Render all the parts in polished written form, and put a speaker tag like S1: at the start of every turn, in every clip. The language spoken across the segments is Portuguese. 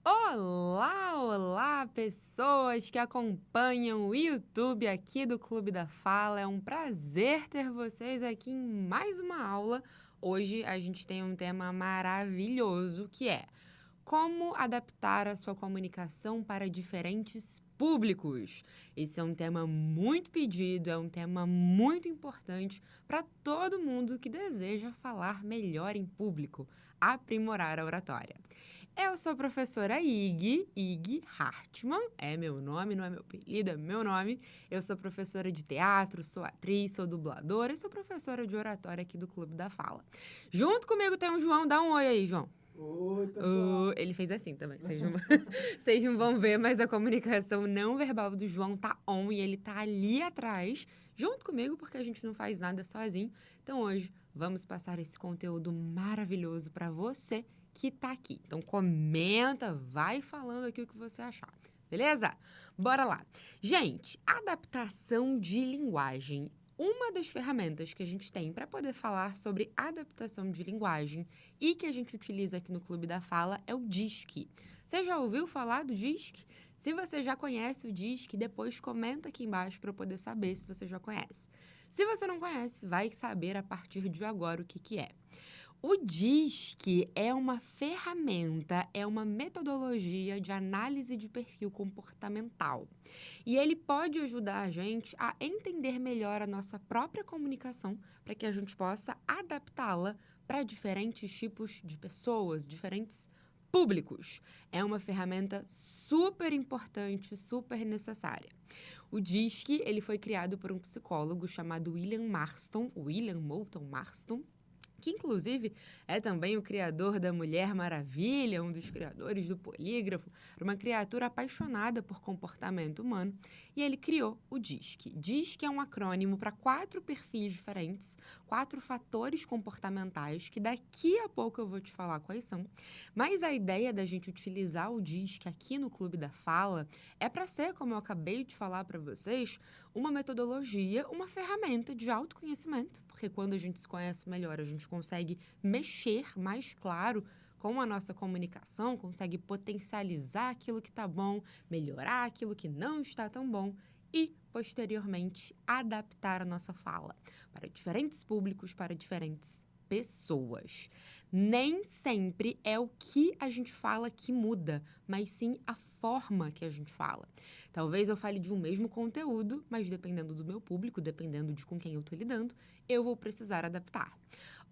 S1: Olá, olá, pessoas que acompanham o YouTube aqui do Clube da Fala. É um prazer ter vocês aqui em mais uma aula. Hoje a gente tem um tema maravilhoso que é como adaptar a sua comunicação para diferentes públicos. Esse é um tema muito pedido, é um tema muito importante para todo mundo que deseja falar melhor em público, aprimorar a oratória. Eu sou a professora Ig Hartmann, é meu nome, não é meu apelido, é meu nome. Eu sou professora de teatro, sou atriz, sou dubladora e sou professora de oratória aqui do Clube da Fala. Junto comigo tem o João, dá um oi aí, João.
S2: Oi, pessoal.
S1: Ele fez assim também, vocês não vão ver, mas a comunicação não verbal do João tá on e ele tá ali atrás, junto comigo, porque a gente não faz nada sozinho. Então hoje vamos passar esse conteúdo maravilhoso para você que tá aqui. Então comenta, vai falando aqui o que você achar. Beleza? Bora lá. Gente, adaptação de linguagem. Uma das ferramentas que a gente tem para poder falar sobre adaptação de linguagem e que a gente utiliza aqui no Clube da Fala é o DISC. Você já ouviu falar do DISC? Se você já conhece o DISC, depois comenta aqui embaixo para eu poder saber se você já conhece. Se você não conhece, vai saber a partir de agora o que é. O DISC é uma ferramenta, é uma metodologia de análise de perfil comportamental. E ele pode ajudar a gente a entender melhor a nossa própria comunicação para que a gente possa adaptá-la para diferentes tipos de pessoas, diferentes públicos. É uma ferramenta super importante, super necessária. O DISC, ele foi criado por um psicólogo chamado William Moulton Marston, que inclusive é também o criador da Mulher Maravilha, um dos criadores do Polígrafo, era uma criatura apaixonada por comportamento humano, e ele criou o DISC. DISC é um acrônimo para 4 perfis diferentes, 4 fatores comportamentais, que daqui a pouco eu vou te falar quais são, mas a ideia da gente utilizar o DISC aqui no Clube da Fala é para ser, como eu acabei de falar para vocês, uma metodologia, uma ferramenta de autoconhecimento, porque quando a gente se conhece melhor, a gente consegue mexer mais claro com a nossa comunicação, consegue potencializar aquilo que está bom, melhorar aquilo que não está tão bom e, posteriormente, adaptar a nossa fala para diferentes públicos, para diferentes pessoas. Nem sempre é o que a gente fala que muda, mas sim a forma que a gente fala. Talvez eu fale de um mesmo conteúdo, mas dependendo do meu público, dependendo de com quem eu estou lidando, eu vou precisar adaptar.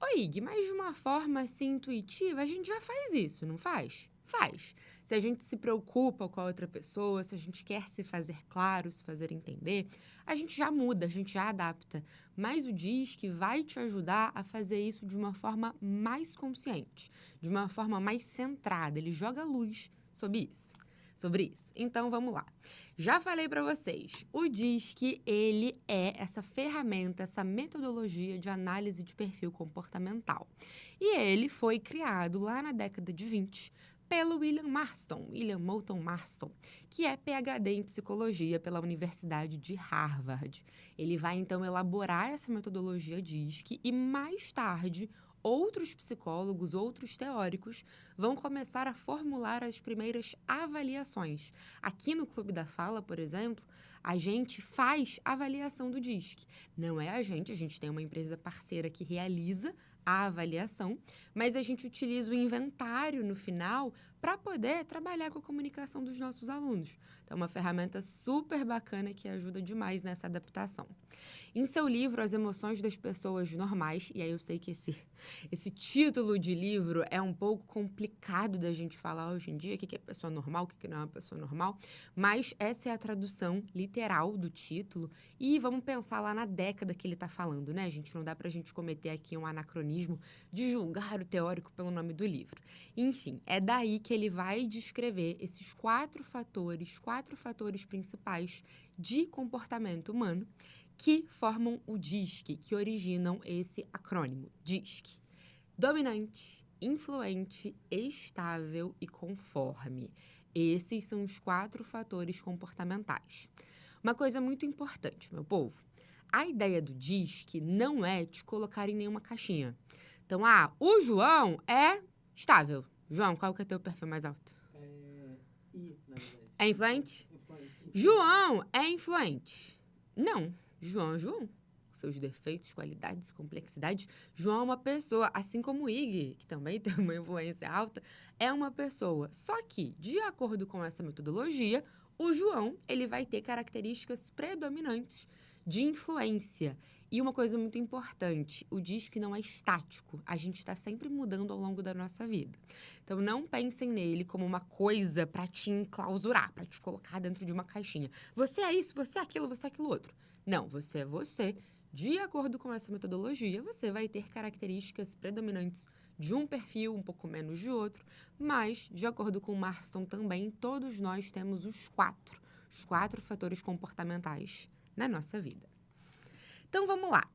S1: Ô Ig, mas de uma forma assim intuitiva, a gente já faz isso, não faz? Faz. Se a gente se preocupa com a outra pessoa, se a gente quer se fazer claro, se fazer entender, a gente já muda, a gente já adapta. Mas o DISC vai te ajudar a fazer isso de uma forma mais consciente, de uma forma mais centrada. Ele joga luz sobre isso. Então, vamos lá. Já falei para vocês, o DISC, ele é essa ferramenta, essa metodologia de análise de perfil comportamental. E ele foi criado lá na década de 20 pelo William Moulton Marston, que é PhD em psicologia pela Universidade de Harvard. Ele vai, então, elaborar essa metodologia DISC e, mais tarde, outros psicólogos, outros teóricos vão começar a formular as primeiras avaliações. Aqui no Clube da Fala, por exemplo, a gente faz avaliação do DISC. Não é a gente tem uma empresa parceira que realiza a avaliação, mas a gente utiliza o inventário no final para poder trabalhar com a comunicação dos nossos alunos. Então, é uma ferramenta super bacana que ajuda demais nessa adaptação. Em seu livro, As Emoções das Pessoas Normais, e aí eu sei que esse título de livro é um pouco complicado da gente falar hoje em dia, o que é pessoa normal, o que não é uma pessoa normal, mas essa é a tradução literal do título, e vamos pensar lá na década que ele está falando, né, gente? Não dá para a gente cometer aqui um anacronismo de julgar o teórico pelo nome do livro. Enfim, é daí que ele vai descrever esses 4 fatores principais de comportamento humano que formam o DISC, que originam esse acrônimo, DISC. Dominante, influente, estável e conforme. Esses são os 4 fatores comportamentais. Uma coisa muito importante, meu povo, a ideia do DISC não é te colocar em nenhuma caixinha. Então, o João é estável. João, qual que é teu perfil mais alto?
S2: na verdade.
S1: É influente?
S2: Influente.
S1: João é influente? Não. João é João. Com seus defeitos, qualidades e complexidades. João é uma pessoa, assim como o Ig, que também tem uma influência alta, é uma pessoa. Só que, de acordo com essa metodologia, o João ele vai ter características predominantes de influência. E uma coisa muito importante, o DISC não é estático. A gente está sempre mudando ao longo da nossa vida. Então, não pensem nele como uma coisa para te enclausurar, para te colocar dentro de uma caixinha. Você é isso, você é aquilo outro. Não, você é você. De acordo com essa metodologia, você vai ter características predominantes de um perfil, um pouco menos de outro, mas, de acordo com Marston também, todos nós temos os quatro fatores comportamentais na nossa vida. Então, vamos lá.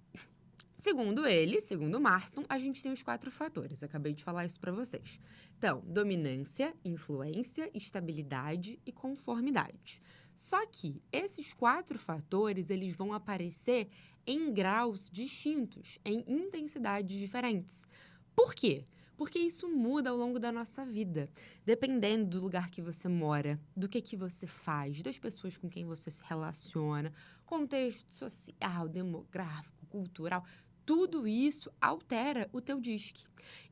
S1: Segundo ele, segundo Marston, a gente tem os 4 fatores. Acabei de falar isso para vocês. Então, dominância, influência, estabilidade e conformidade. Só que esses 4 fatores, eles vão aparecer em graus distintos, em intensidades diferentes. Por quê? Porque isso muda ao longo da nossa vida, dependendo do lugar que você mora, do que você faz, das pessoas com quem você se relaciona, contexto social, demográfico, cultural. Tudo isso altera o teu DISC.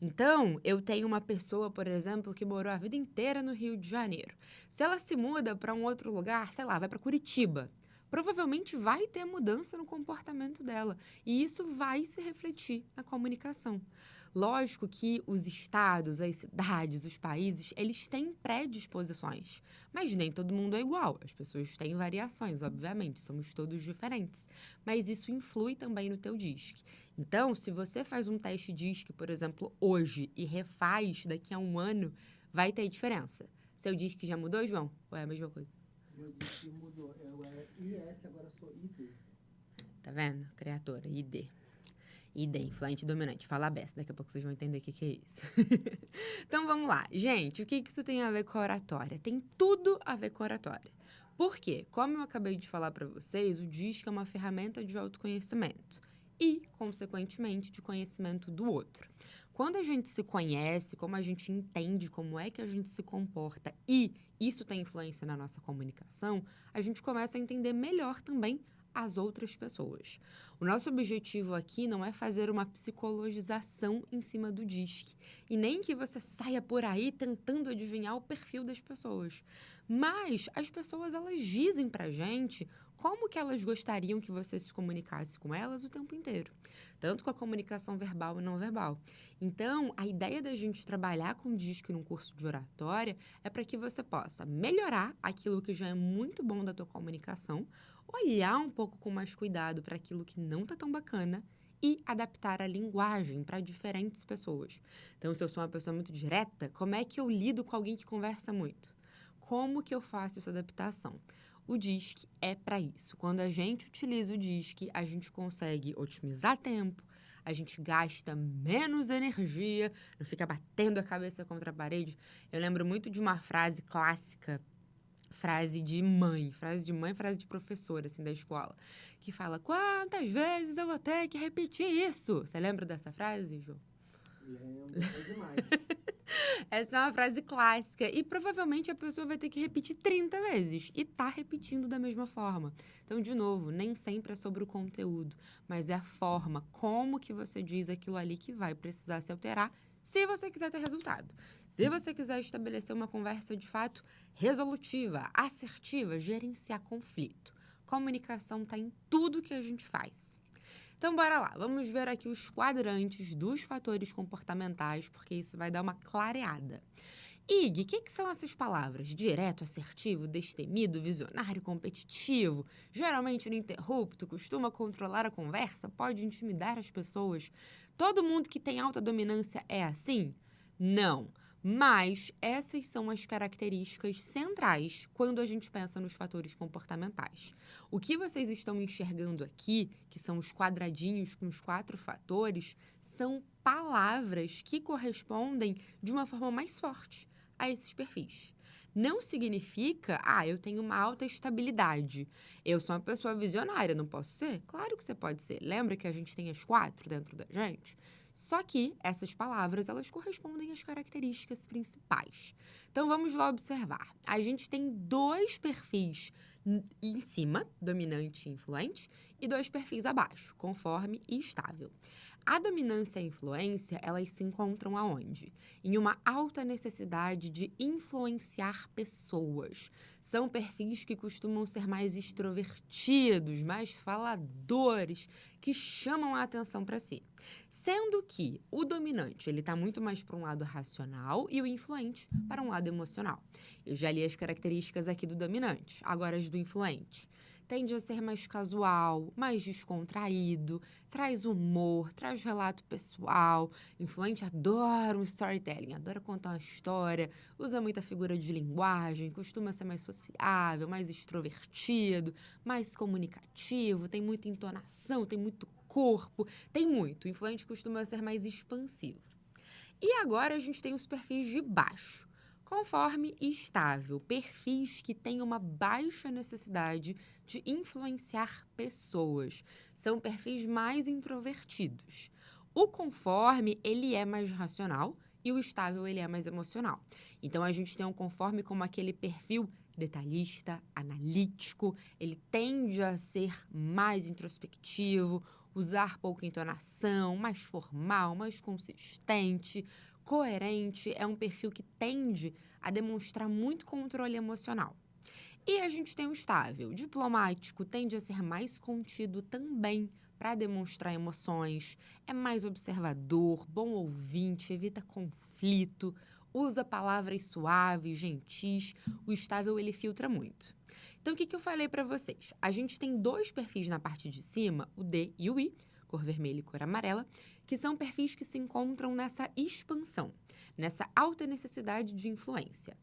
S1: Então, eu tenho uma pessoa, por exemplo, que morou a vida inteira no Rio de Janeiro. Se ela se muda para um outro lugar, sei lá, vai para Curitiba, provavelmente vai ter mudança no comportamento dela. E isso vai se refletir na comunicação. Lógico que os estados, as cidades, os países, eles têm predisposições. Mas nem todo mundo é igual. As pessoas têm variações, obviamente. Somos todos diferentes. Mas isso influi também no teu DISC. Então, se você faz um teste DISC, por exemplo, hoje, e refaz daqui a um ano, vai ter diferença. Seu DISC já mudou, João? Ou é a mesma coisa?
S2: Meu DISC mudou. Eu era IS, agora sou ID.
S1: Tá vendo? Criatora, ID. ID, influente dominante. Fala a beça, daqui a pouco vocês vão entender o que é isso. Então, vamos lá. Gente, o que isso tem a ver com a oratória? Tem tudo a ver com a oratória. Por quê? Como eu acabei de falar para vocês, o DISC é uma ferramenta de autoconhecimento e, consequentemente, de conhecimento do outro. Quando a gente se conhece, como a gente entende como é que a gente se comporta e isso tem influência na nossa comunicação, a gente começa a entender melhor também as outras pessoas. O nosso objetivo aqui não é fazer uma psicologização em cima do DISC e nem que você saia por aí tentando adivinhar o perfil das pessoas. Mas as pessoas, elas dizem pra gente como que elas gostariam que você se comunicasse com elas o tempo inteiro. Tanto com a comunicação verbal e não verbal. Então, a ideia da gente trabalhar com DISC num curso de oratória é para que você possa melhorar aquilo que já é muito bom da tua comunicação, olhar um pouco com mais cuidado para aquilo que não está tão bacana e adaptar a linguagem para diferentes pessoas. Então, se eu sou uma pessoa muito direta, como é que eu lido com alguém que conversa muito? Como que eu faço essa adaptação? O DISC é para isso. Quando a gente utiliza o DISC, a gente consegue otimizar tempo, a gente gasta menos energia, não fica batendo a cabeça contra a parede. Eu lembro muito de uma frase clássica, frase de mãe, frase de professora, assim, da escola, que fala, quantas vezes eu vou ter que repetir isso? Você lembra dessa frase, Ju?
S2: Lembro, é demais.
S1: Essa é uma frase clássica e provavelmente a pessoa vai ter que repetir 30 vezes e tá repetindo da mesma forma. Então, de novo, nem sempre é sobre o conteúdo, mas é a forma, como que você diz aquilo ali que vai precisar se alterar se você quiser ter resultado. Se você quiser estabelecer uma conversa de fato resolutiva, assertiva, gerenciar conflito. Comunicação está em tudo que a gente faz. Então, bora lá. Vamos ver aqui os quadrantes dos fatores comportamentais, porque isso vai dar uma clareada. Ig, o que são essas palavras? Direto, assertivo, destemido, visionário, competitivo, geralmente ininterrupto, costuma controlar a conversa, pode intimidar as pessoas. Todo mundo que tem alta dominância é assim? Não. Mas essas são as características centrais quando a gente pensa nos fatores comportamentais. O que vocês estão enxergando aqui, que são os quadradinhos com os 4 fatores, são palavras que correspondem de uma forma mais forte a esses perfis. Não significa, eu tenho uma alta estabilidade. Eu sou uma pessoa visionária, não posso ser? Claro que você pode ser. Lembra que a gente tem as 4 dentro da gente? Só que essas palavras, elas correspondem às características principais. Então, vamos lá observar. A gente tem 2 perfis em cima, dominante e influente, e 2 perfis abaixo, conforme e estável. A dominância e a influência, elas se encontram aonde? Em uma alta necessidade de influenciar pessoas. São perfis que costumam ser mais extrovertidos, mais faladores, que chamam a atenção para si. Sendo que o dominante, ele está muito mais para um lado racional e o influente para um lado emocional. Eu já li as características aqui do dominante, agora as do influente. Tende a ser mais casual, mais descontraído, traz humor, traz relato pessoal. Influente adora um storytelling, adora contar uma história, usa muita figura de linguagem, costuma ser mais sociável, mais extrovertido, mais comunicativo, tem muita entonação, tem muito corpo, tem muito. O influente costuma ser mais expansivo. E agora a gente tem os perfis de baixo. Conforme e estável, perfis que têm uma baixa necessidade de influenciar pessoas. São perfis mais introvertidos. O conforme, ele é mais racional e o estável, ele é mais emocional. Então, a gente tem um conforme como aquele perfil detalhista, analítico, ele tende a ser mais introspectivo, usar pouca entonação, mais formal, mais consistente, coerente, é um perfil que tende a demonstrar muito controle emocional. E a gente tem o estável, diplomático, tende a ser mais contido também para demonstrar emoções, é mais observador, bom ouvinte, evita conflito, usa palavras suaves, gentis, o estável ele filtra muito. Então, o que eu falei para vocês? A gente tem 2 perfis na parte de cima, o D e o I, cor vermelha e cor amarela, que são perfis que se encontram nessa expansão, nessa alta necessidade de influência.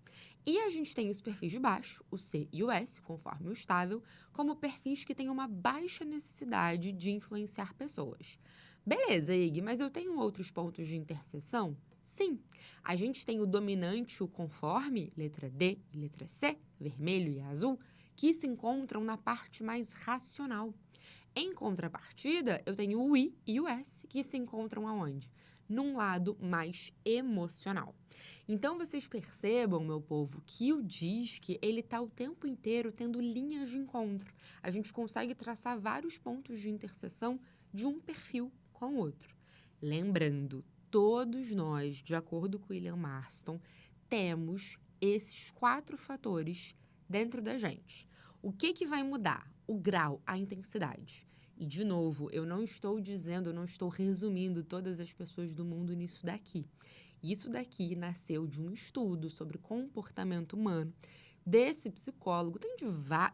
S1: E a gente tem os perfis de baixo, o C e o S, conforme o estável, como perfis que têm uma baixa necessidade de influenciar pessoas. Beleza, Ig, mas eu tenho outros pontos de interseção? Sim, a gente tem o dominante, o conforme, letra D e letra C, vermelho e azul, que se encontram na parte mais racional. Em contrapartida, eu tenho o I e o S, que se encontram aonde? Num lado mais emocional. Então, vocês percebam, meu povo, que o DISC, ele está o tempo inteiro tendo linhas de encontro. A gente consegue traçar vários pontos de interseção de um perfil com o outro. Lembrando, todos nós, de acordo com William Marston, temos esses 4 fatores dentro da gente. O que vai mudar? O grau, a intensidade. E, de novo, eu não estou resumindo todas as pessoas do mundo nisso daqui. Isso daqui nasceu de um estudo sobre comportamento humano desse psicólogo. Tem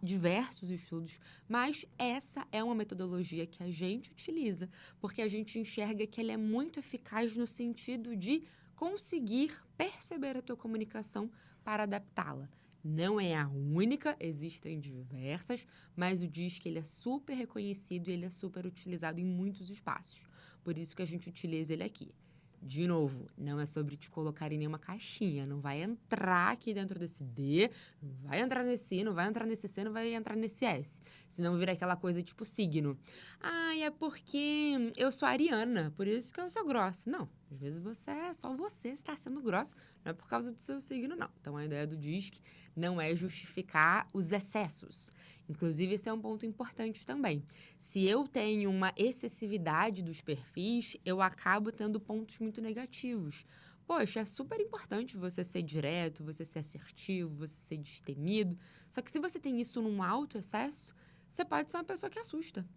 S1: diversos estudos, mas essa é uma metodologia que a gente utiliza, porque a gente enxerga que ela é muito eficaz no sentido de conseguir perceber a tua comunicação para adaptá-la. Não é a única, existem diversas, mas o DISC ele é super reconhecido e ele é super utilizado em muitos espaços. Por isso que a gente utiliza ele aqui. De novo, não é sobre te colocar em nenhuma caixinha. Não vai entrar aqui dentro desse D, não vai entrar nesse I, não vai entrar nesse C, não vai entrar nesse S. Senão vira aquela coisa tipo signo. Ah, é porque eu sou ariana, por isso que eu sou grossa. Não, às vezes só você está sendo grossa, não é por causa do seu signo, não. Então, a ideia do DISC não é justificar os excessos. Inclusive, esse é um ponto importante também. Se eu tenho uma excessividade dos perfis, eu acabo tendo pontos muito negativos. Poxa, é super importante você ser direto, você ser assertivo, você ser destemido. Só que se você tem isso num alto excesso, você pode ser uma pessoa que assusta.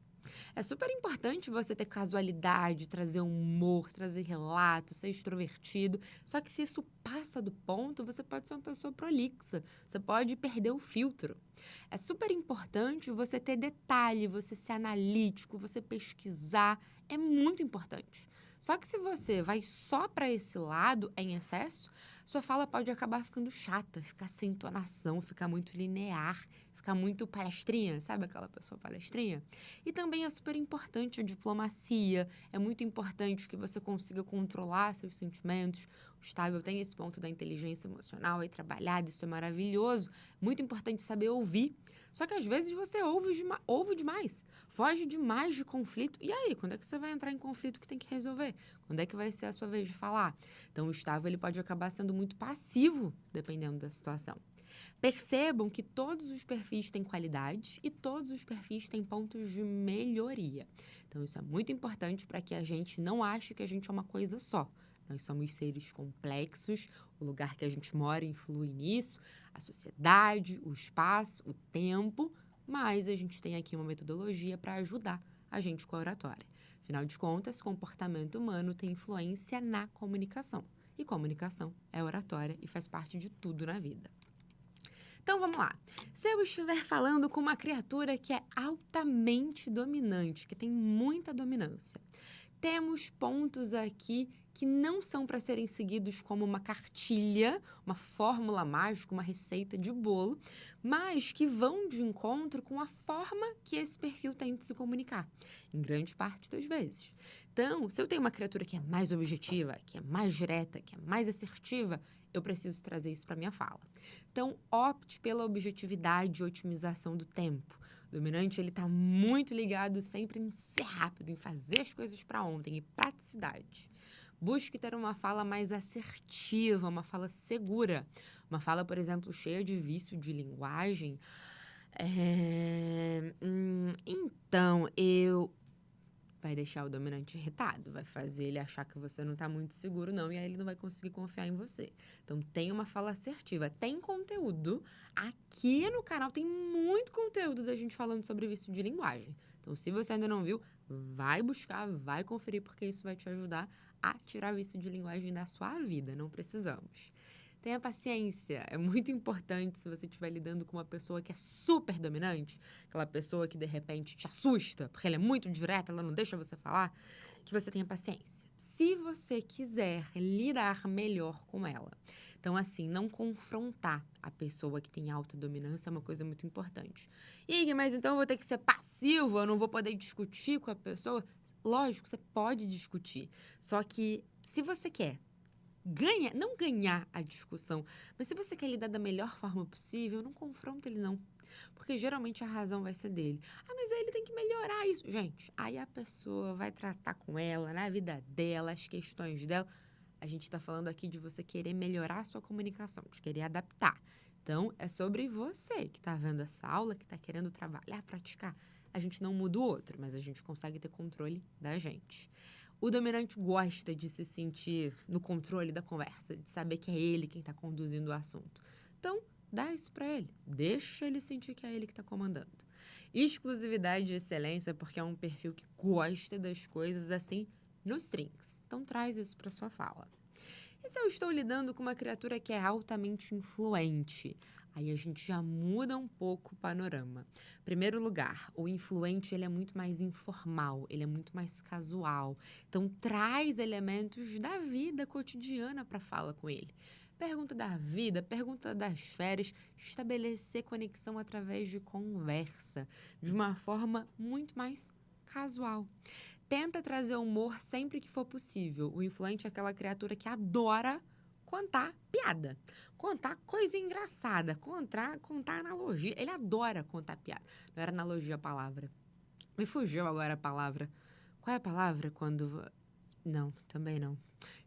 S1: É super importante você ter casualidade, trazer humor, trazer relato, ser extrovertido. Só que se isso passa do ponto, você pode ser uma pessoa prolixa. Você pode perder o filtro. É super importante você ter detalhe, você ser analítico, você pesquisar. É muito importante. Só que se você vai só para esse lado em excesso, sua fala pode acabar ficando chata, ficar sem entonação, ficar muito linear, ficar muito palestrinha, sabe aquela pessoa palestrinha? E também é super importante a diplomacia, é muito importante que você consiga controlar seus sentimentos, O estável tem esse ponto da inteligência emocional aí trabalhado, isso é maravilhoso. Muito importante saber ouvir. Só que às vezes você ouve demais, foge demais de conflito. E aí, quando é que você vai entrar em conflito que tem que resolver? Quando é que vai ser a sua vez de falar? Então, o estável ele pode acabar sendo muito passivo, dependendo da situação. Percebam que todos os perfis têm qualidades e todos os perfis têm pontos de melhoria. Então, isso é muito importante para que a gente não ache que a gente é uma coisa só. Nós somos seres complexos, o lugar que a gente mora influi nisso, a sociedade, o espaço, o tempo, mas a gente tem aqui uma metodologia para ajudar a gente com a oratória. Afinal de contas, comportamento humano tem influência na comunicação. E comunicação é oratória e faz parte de tudo na vida. Então, vamos lá. Se eu estiver falando com uma criatura que é altamente dominante, que tem muita dominância, temos pontos aqui que não são para serem seguidos como uma cartilha, uma fórmula mágica, uma receita de bolo, mas que vão de encontro com a forma que esse perfil tem de se comunicar, em grande parte das vezes. Então, se eu tenho uma criatura que é mais objetiva, que é mais direta, que é mais assertiva, eu preciso trazer isso para minha fala. Então, opte pela objetividade e otimização do tempo. O dominante, ele está muito ligado sempre em ser rápido, em fazer as coisas para ontem, e praticidade. Busque ter uma fala mais assertiva, uma fala segura. Uma fala, por exemplo, cheia de vício de linguagem. Então, vai deixar o dominante irritado, vai fazer ele achar que você não está muito seguro, não, e aí ele não vai conseguir confiar em você. Então, tem uma fala assertiva. Tem conteúdo. Aqui no canal tem muito conteúdo da gente falando sobre vício de linguagem. Então, se você ainda não viu, vai buscar, vai conferir, porque isso vai te ajudar a tirar vício de linguagem da sua vida. Não precisamos. Tenha paciência. É muito importante se você estiver lidando com uma pessoa que é super dominante, aquela pessoa que, de repente, te assusta, porque ela é muito direta, ela não deixa você falar, que você tenha paciência. Se você quiser lidar melhor com ela. Então, assim, não confrontar a pessoa que tem alta dominância é uma coisa muito importante. Iggy, mas então eu vou ter que ser passivo, eu não vou poder discutir com a pessoa? Lógico, você pode discutir. Só que, se você quer não ganhar a discussão, mas se você quer lidar da melhor forma possível, não confronta ele não. Porque geralmente a razão vai ser dele. Ah, mas aí ele tem que melhorar isso. Gente, aí a pessoa vai tratar com ela, na vida dela, as questões dela. A gente está falando aqui de você querer melhorar a sua comunicação, de querer adaptar. Então, é sobre você que está vendo essa aula, que está querendo trabalhar, praticar. A gente não muda o outro, mas a gente consegue ter controle da gente. O dominante gosta de se sentir no controle da conversa, de saber que é ele quem está conduzindo o assunto. Então, dá isso para ele. Deixa ele sentir que é ele que está comandando. Exclusividade e excelência, porque é um perfil que gosta das coisas assim nos trinks. Então, traz isso para sua fala. E se eu estou lidando com uma criatura que é altamente influente? Aí a gente já muda um pouco o panorama. Primeiro lugar, o influente ele é muito mais informal, ele é muito mais casual. Então, traz elementos da vida cotidiana para a fala com ele. Pergunta da vida, pergunta das férias, estabelecer conexão através de conversa, de uma forma muito mais casual. Tenta trazer humor sempre que for possível. O influente é aquela criatura que adora contar piada, contar coisa engraçada, contar analogia. Ele adora contar piada. Não era analogia a palavra. Me fugiu agora a palavra. Qual é a palavra quando... Não, também não.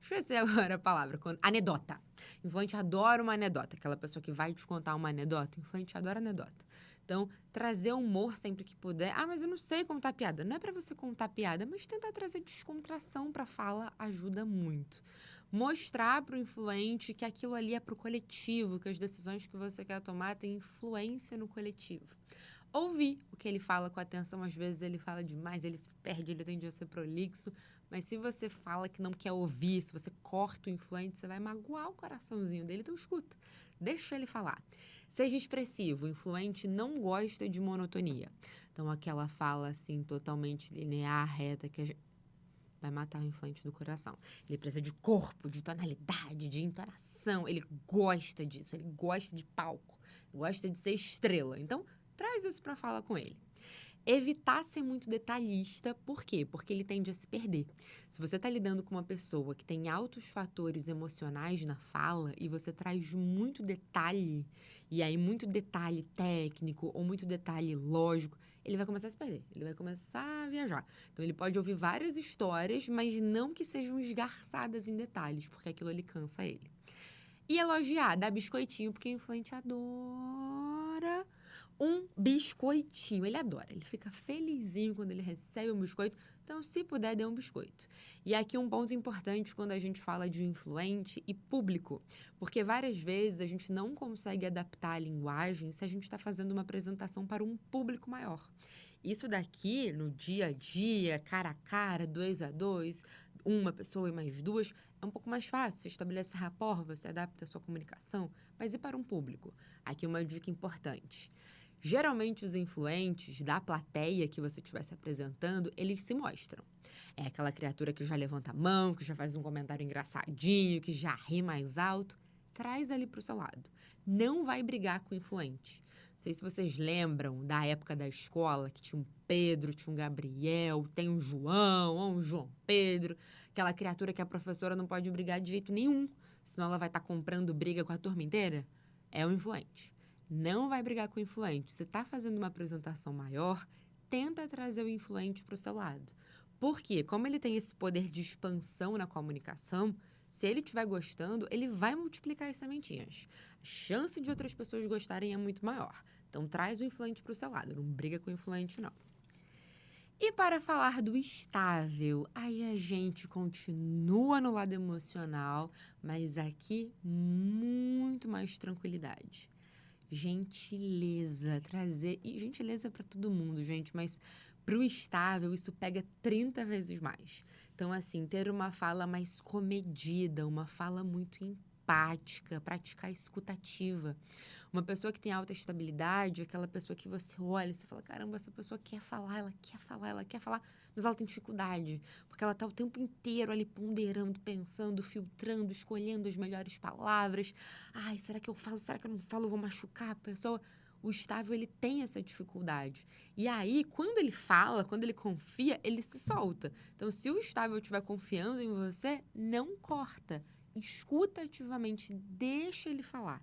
S1: Esqueci agora a palavra. Anedota. Influente adora uma anedota. Aquela pessoa que vai te contar uma anedota. Influente adora anedota. Então, trazer humor sempre que puder. Ah, mas eu não sei contar piada. Não é para você contar piada, mas tentar trazer descontração para a fala ajuda muito. Mostrar para o influente que aquilo ali é para o coletivo, que as decisões que você quer tomar têm influência no coletivo. Ouvir o que ele fala com atenção. Às vezes ele fala demais, ele se perde, ele tende a ser prolixo. Mas se você fala que não quer ouvir, se você corta o influente, você vai magoar o coraçãozinho dele. Então, escuta. Deixa ele falar. Seja expressivo. O influente não gosta de monotonia. Então, aquela fala, assim, totalmente linear, reta, que a gente... vai matar o influente do coração. Ele precisa de corpo, de tonalidade, de entonação. Ele gosta disso. Ele gosta de palco. Gosta de ser estrela. Então, traz isso para falar com ele. Evitar ser muito detalhista, por quê? Porque ele tende a se perder. Se você está lidando com uma pessoa que tem altos fatores emocionais na fala e você traz muito detalhe, e aí muito detalhe técnico ou muito detalhe lógico, ele vai começar a se perder, ele vai começar a viajar. Então ele pode ouvir várias histórias, mas não que sejam esgarçadas em detalhes, porque aquilo ali cansa ele. E elogiar, dar biscoitinho, porque o influente adora um biscoitinho. Ele adora, ele fica felizinho quando ele recebe um biscoito. Então, se puder, dê um biscoito. E aqui um ponto importante quando a gente fala de influente e público. Porque várias vezes a gente não consegue adaptar a linguagem se a gente está fazendo uma apresentação para um público maior. Isso daqui, no dia a dia, cara a cara, 2 a 2, uma pessoa e mais duas, é um pouco mais fácil. Você estabelece rapport, você adapta a sua comunicação, mas e para um público? Aqui uma dica importante. Geralmente, os influentes da plateia que você estiver se apresentando, eles se mostram. É aquela criatura que já levanta a mão, que já faz um comentário engraçadinho, que já ri mais alto. Traz ali para o seu lado. Não vai brigar com o influente. Não sei se vocês lembram da época da escola, que tinha um Pedro, tinha um Gabriel, tem um João, ou um João Pedro. Aquela criatura que a professora não pode brigar de jeito nenhum, senão ela vai estar comprando briga com a turma inteira. É o influente. Não vai brigar com o influente. Se está fazendo uma apresentação maior, tenta trazer o influente para o seu lado. Por quê? Como ele tem esse poder de expansão na comunicação, se ele estiver gostando, ele vai multiplicar as sementinhas. A chance de outras pessoas gostarem é muito maior. Então, traz o influente para o seu lado. Não briga com o influente, não. E para falar do estável, aí a gente continua no lado emocional, mas aqui muito mais tranquilidade. Gentileza, trazer... E gentileza para todo mundo, gente, mas para o estável isso pega 30 vezes mais. Então, assim, ter uma fala mais comedida, uma fala muito empática, praticar a escutativa. Uma pessoa que tem alta estabilidade, aquela pessoa que você olha e você fala, caramba, essa pessoa quer falar, ela quer falar, ela quer falar, mas ela tem dificuldade, porque ela está o tempo inteiro ali ponderando, pensando, filtrando, escolhendo as melhores palavras. Ai, será que eu falo? Será que eu não falo? Eu vou machucar a pessoa? O estável, ele tem essa dificuldade. E aí, quando ele fala, quando ele confia, ele se solta. Então, se o estável estiver confiando em você, não corta. Escuta ativamente, deixa ele falar.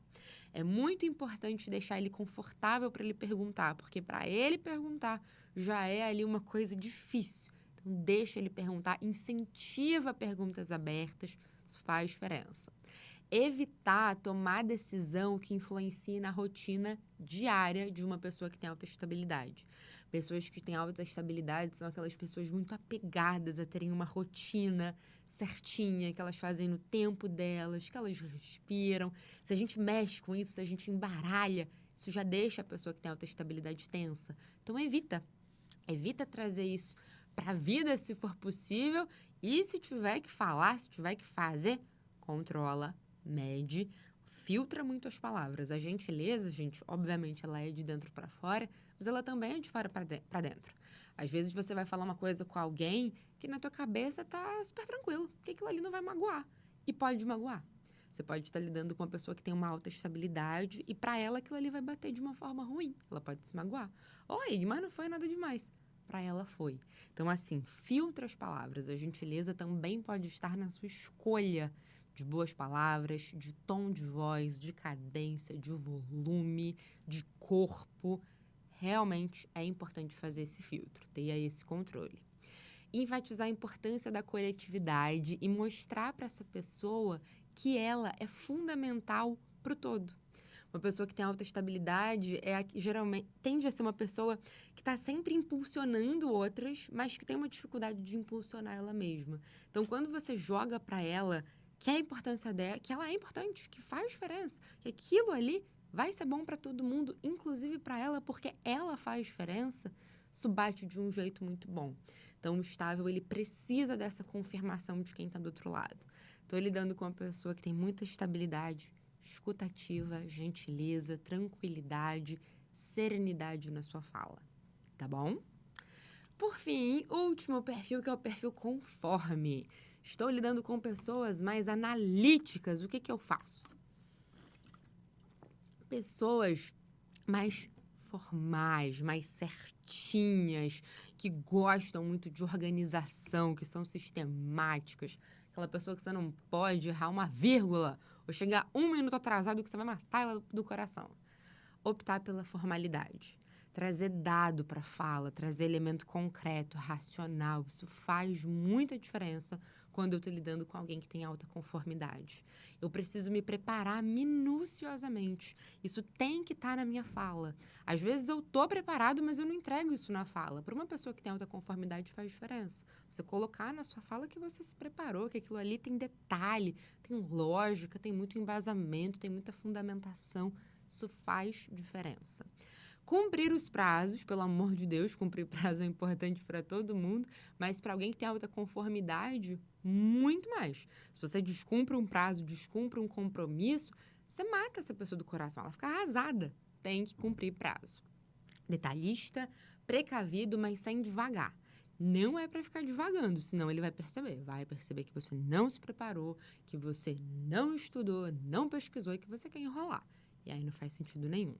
S1: É muito importante deixar ele confortável para ele perguntar, porque para ele perguntar já é ali uma coisa difícil. Então, deixa ele perguntar, incentiva perguntas abertas, isso faz diferença. Evitar tomar decisão que influencie na rotina diária de uma pessoa que tem alta estabilidade. Pessoas que têm alta estabilidade são aquelas pessoas muito apegadas a terem uma rotina certinha, que elas fazem no tempo delas, que elas respiram. Se a gente mexe com isso, se a gente embaralha, isso já deixa a pessoa que tem alta estabilidade tensa. Então, evita. Evita trazer isso para a vida, se for possível. E se tiver que falar, se tiver que fazer, controla, mede, filtra muito as palavras. A gentileza, gente, obviamente, ela é de dentro para fora, mas ela também é de fora para dentro. Às vezes você vai falar uma coisa com alguém que na tua cabeça tá super tranquilo, que aquilo ali não vai magoar. E pode magoar. Você pode estar lidando com uma pessoa que tem uma alta estabilidade e para ela aquilo ali vai bater de uma forma ruim. Ela pode se magoar. Oi, mas não foi nada demais. Para ela foi. Então, assim, filtra as palavras. A gentileza também pode estar na sua escolha de boas palavras, de tom de voz, de cadência, de volume, de corpo. Realmente é importante fazer esse filtro, ter aí esse controle. Enfatizar a importância da coletividade e mostrar para essa pessoa que ela é fundamental para o todo. Uma pessoa que tem alta estabilidade geralmente tende a ser uma pessoa que está sempre impulsionando outras, mas que tem uma dificuldade de impulsionar ela mesma. Então, quando você joga para ela que a importância dela, que ela é importante, que faz diferença, que aquilo ali vai ser bom para todo mundo, inclusive para ela, porque ela faz diferença, isso bate de um jeito muito bom. Então, o estável, ele precisa dessa confirmação de quem está do outro lado. Estou lidando com uma pessoa que tem muita estabilidade, escutativa, gentileza, tranquilidade, serenidade na sua fala. Tá bom? Por fim, último perfil, que é o perfil conforme. Estou lidando com pessoas mais analíticas. O que eu faço? Pessoas mais formais, mais certinhas, certinhas, que gostam muito de organização, que são sistemáticas. Aquela pessoa que você não pode errar uma vírgula ou chegar 1 minuto atrasado que você vai matar ela do coração. Optar pela formalidade. Trazer dado para a fala, trazer elemento concreto, racional. Isso faz muita diferença quando eu estou lidando com alguém que tem alta conformidade. Eu preciso me preparar minuciosamente. Isso tem que estar na minha fala. Às vezes eu estou preparado, mas eu não entrego isso na fala. Para uma pessoa que tem alta conformidade faz diferença. Você colocar na sua fala que você se preparou, que aquilo ali tem detalhe, tem lógica, tem muito embasamento, tem muita fundamentação. Isso faz diferença. Cumprir os prazos, pelo amor de Deus, cumprir prazo é importante para todo mundo, mas para alguém que tem alta conformidade, muito mais. Se você descumpre um prazo, descumpre um compromisso, você mata essa pessoa do coração, ela fica arrasada. Tem que cumprir prazo. Detalhista, precavido, mas sem devagar. Não é para ficar devagando, senão ele vai perceber que você não se preparou, que você não estudou, não pesquisou e que você quer enrolar. E aí não faz sentido nenhum.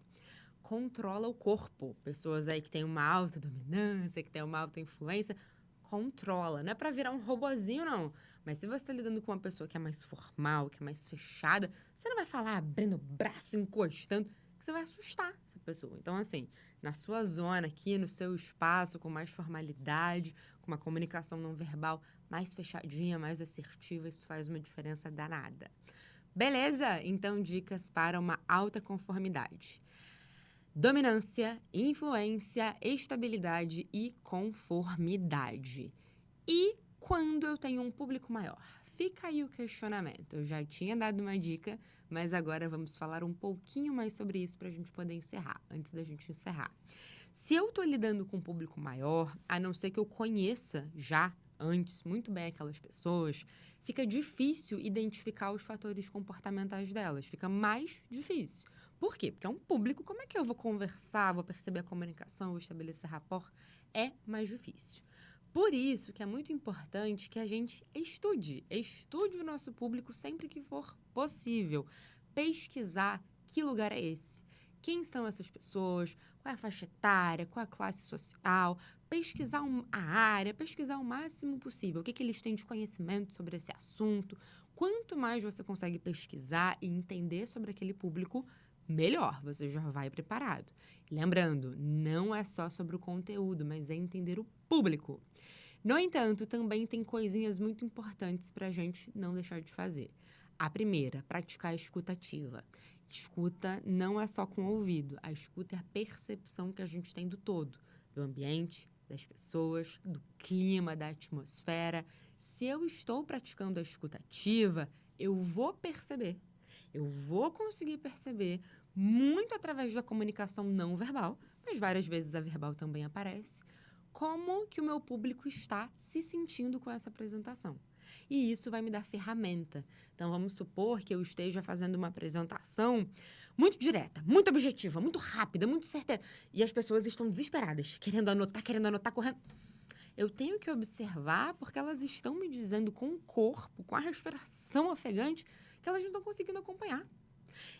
S1: Controla o corpo. Pessoas aí que têm uma alta dominância, que têm uma alta influência, controla. Não é para virar um robozinho, não. Mas se você está lidando com uma pessoa que é mais formal, que é mais fechada, você não vai falar abrindo o braço, encostando, que você vai assustar essa pessoa. Então, assim, na sua zona aqui, no seu espaço, com mais formalidade, com uma comunicação não verbal mais fechadinha, mais assertiva, isso faz uma diferença danada. Beleza? Então, dicas para uma alta conformidade. Dominância, influência, estabilidade e conformidade. E quando eu tenho um público maior? Fica aí o questionamento. Eu já tinha dado uma dica, mas agora vamos falar um pouquinho mais sobre isso para a gente poder encerrar, antes da gente encerrar. Se eu estou lidando com um público maior, a não ser que eu conheça já antes muito bem aquelas pessoas, fica difícil identificar os fatores comportamentais delas. Fica mais difícil. Por quê? Porque é um público, como é que eu vou conversar, vou perceber a comunicação, vou estabelecer rapport? É mais difícil. Por isso que é muito importante que a gente estude o nosso público sempre que for possível. Pesquisar que lugar é esse, quem são essas pessoas, qual é a faixa etária, qual é a classe social, pesquisar a área, pesquisar o máximo possível, o que eles têm de conhecimento sobre esse assunto. Quanto mais você consegue pesquisar e entender sobre aquele público, melhor, você já vai preparado. Lembrando, não é só sobre o conteúdo, mas é entender o público. No entanto, também tem coisinhas muito importantes para a gente não deixar de fazer. A primeira, praticar a escuta ativa. Escuta não é só com o ouvido, a escuta é a percepção que a gente tem do todo, do ambiente, das pessoas, do clima, da atmosfera. Se eu estou praticando a escuta ativa, eu vou perceber. Eu vou conseguir perceber muito através da comunicação não verbal, mas várias vezes a verbal também aparece, como que o meu público está se sentindo com essa apresentação. E isso vai me dar ferramenta. Então, vamos supor que eu esteja fazendo uma apresentação muito direta, muito objetiva, muito rápida, muito certeira. E as pessoas estão desesperadas, querendo anotar, correndo. Eu tenho que observar porque elas estão me dizendo com o corpo, com a respiração ofegante, que elas não estão conseguindo acompanhar.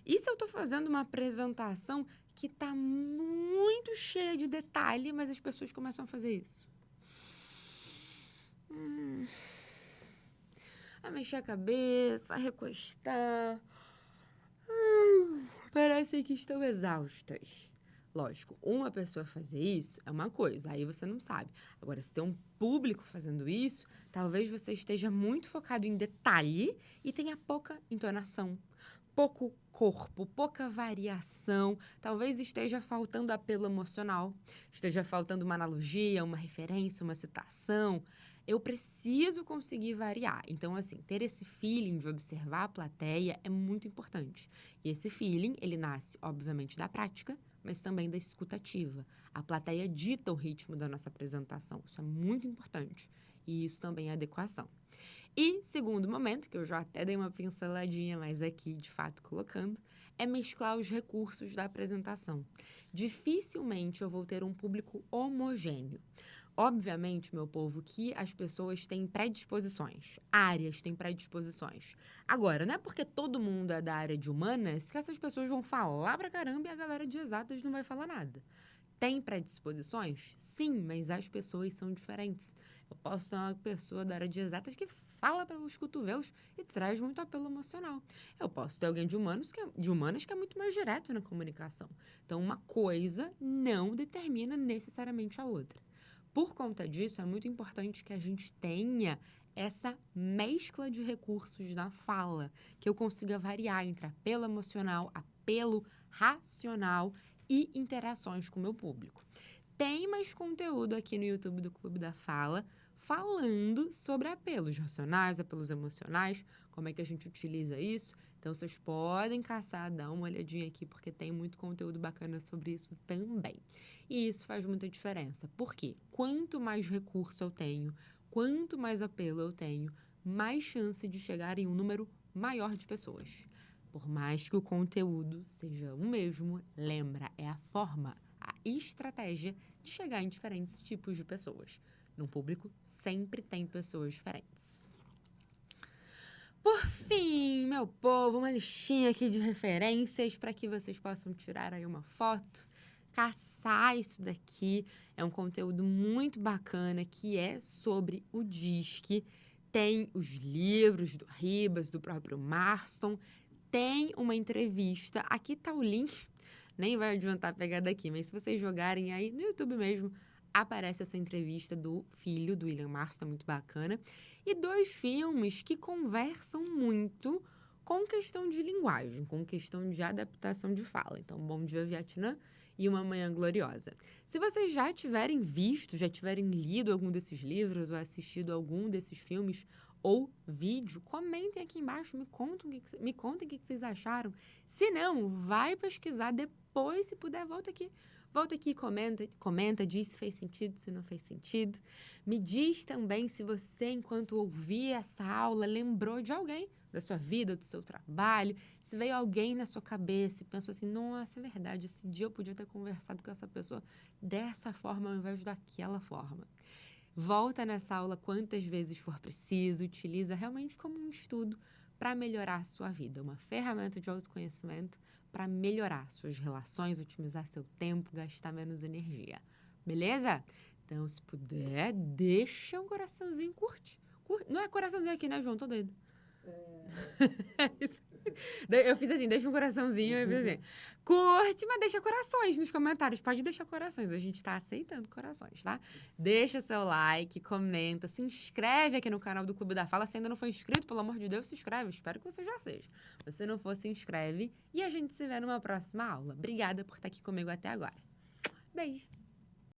S1: E se eu estou fazendo uma apresentação que está muito cheia de detalhe, mas as pessoas começam a fazer isso? A mexer a cabeça, a recostar. Parece que estão exaustas. Lógico, uma pessoa fazer isso é uma coisa, aí você não sabe. Agora, se tem um público fazendo isso, talvez você esteja muito focado em detalhe e tenha pouca entonação, pouco corpo, pouca variação. Talvez esteja faltando apelo emocional, esteja faltando uma analogia, uma referência, uma citação. Eu preciso conseguir variar. Então, assim, ter esse feeling de observar a plateia é muito importante. E esse feeling, ele nasce, obviamente, da prática, mas também da escuta ativa. A plateia dita o ritmo da nossa apresentação. Isso é muito importante. E isso também é adequação. E, segundo momento, que eu já até dei uma pinceladinha, mas aqui, de fato, colocando, é mesclar os recursos da apresentação. Dificilmente eu vou ter um público homogêneo. Obviamente, meu povo, que as pessoas têm predisposições, áreas têm predisposições. Agora, não é porque todo mundo é da área de humanas que essas pessoas vão falar pra caramba e a galera de exatas não vai falar nada. Tem predisposições? Sim, mas as pessoas são diferentes. Eu posso ter uma pessoa da área de exatas que fala pelos cotovelos e traz muito apelo emocional. Eu posso ter alguém de humanas que é muito mais direto na comunicação. Então, uma coisa não determina necessariamente a outra. Por conta disso, é muito importante que a gente tenha essa mescla de recursos na fala, que eu consiga variar entre apelo emocional, apelo racional e interações com o meu público. Tem mais conteúdo aqui no YouTube do Clube da Fala falando sobre apelos racionais, apelos emocionais, como é que a gente utiliza isso. Então, vocês podem caçar, dar uma olhadinha aqui, porque tem muito conteúdo bacana sobre isso também. E isso faz muita diferença. Por quê? Quanto mais recurso eu tenho, quanto mais apelo eu tenho, mais chance de chegar em um número maior de pessoas. Por mais que o conteúdo seja o mesmo, lembra, é a forma, a estratégia de chegar em diferentes tipos de pessoas. Num público, sempre tem pessoas diferentes. Por fim, meu povo, uma listinha aqui de referências para que vocês possam tirar aí uma foto, caçar isso daqui. É um conteúdo muito bacana que é sobre o DISC. Tem os livros do Ribas, do próprio Marston. Tem uma entrevista. Aqui tá o link. Nem vai adiantar pegar daqui, mas se vocês jogarem aí no YouTube mesmo, aparece essa entrevista do filho do William Marston, muito bacana. E 2 filmes que conversam muito com questão de linguagem, com questão de adaptação de fala. Então, Bom Dia Vietnã e Uma Manhã Gloriosa. Se vocês já tiverem visto, já tiverem lido algum desses livros ou assistido algum desses filmes ou vídeo, comentem aqui embaixo, me contem o que vocês acharam. Se não, vai pesquisar depois, se puder, volta aqui. Volta aqui e comenta, diz se fez sentido, se não fez sentido. Me diz também se você, enquanto ouvia essa aula, lembrou de alguém da sua vida, do seu trabalho, se veio alguém na sua cabeça e pensou assim, nossa, é verdade, esse dia eu podia ter conversado com essa pessoa dessa forma ao invés daquela forma. Volta nessa aula quantas vezes for preciso, utiliza realmente como um estudo para melhorar a sua vida, uma ferramenta de autoconhecimento para melhorar suas relações, otimizar seu tempo, gastar menos energia. Beleza? Então, se puder, deixa um coraçãozinho, curte. Não é coraçãozinho aqui, né, João? Tô doido. É isso. Eu fiz assim, deixa um coraçãozinho, eu fiz assim, curte, mas deixa corações nos comentários, pode deixar corações, a gente tá aceitando corações, tá? Deixa seu like, comenta, se inscreve aqui no canal do Clube da Fala, se ainda não for inscrito, pelo amor de Deus, se inscreve, espero que você já seja. Se não for, se inscreve e a gente se vê numa próxima aula. Obrigada por estar aqui comigo até agora. Beijo!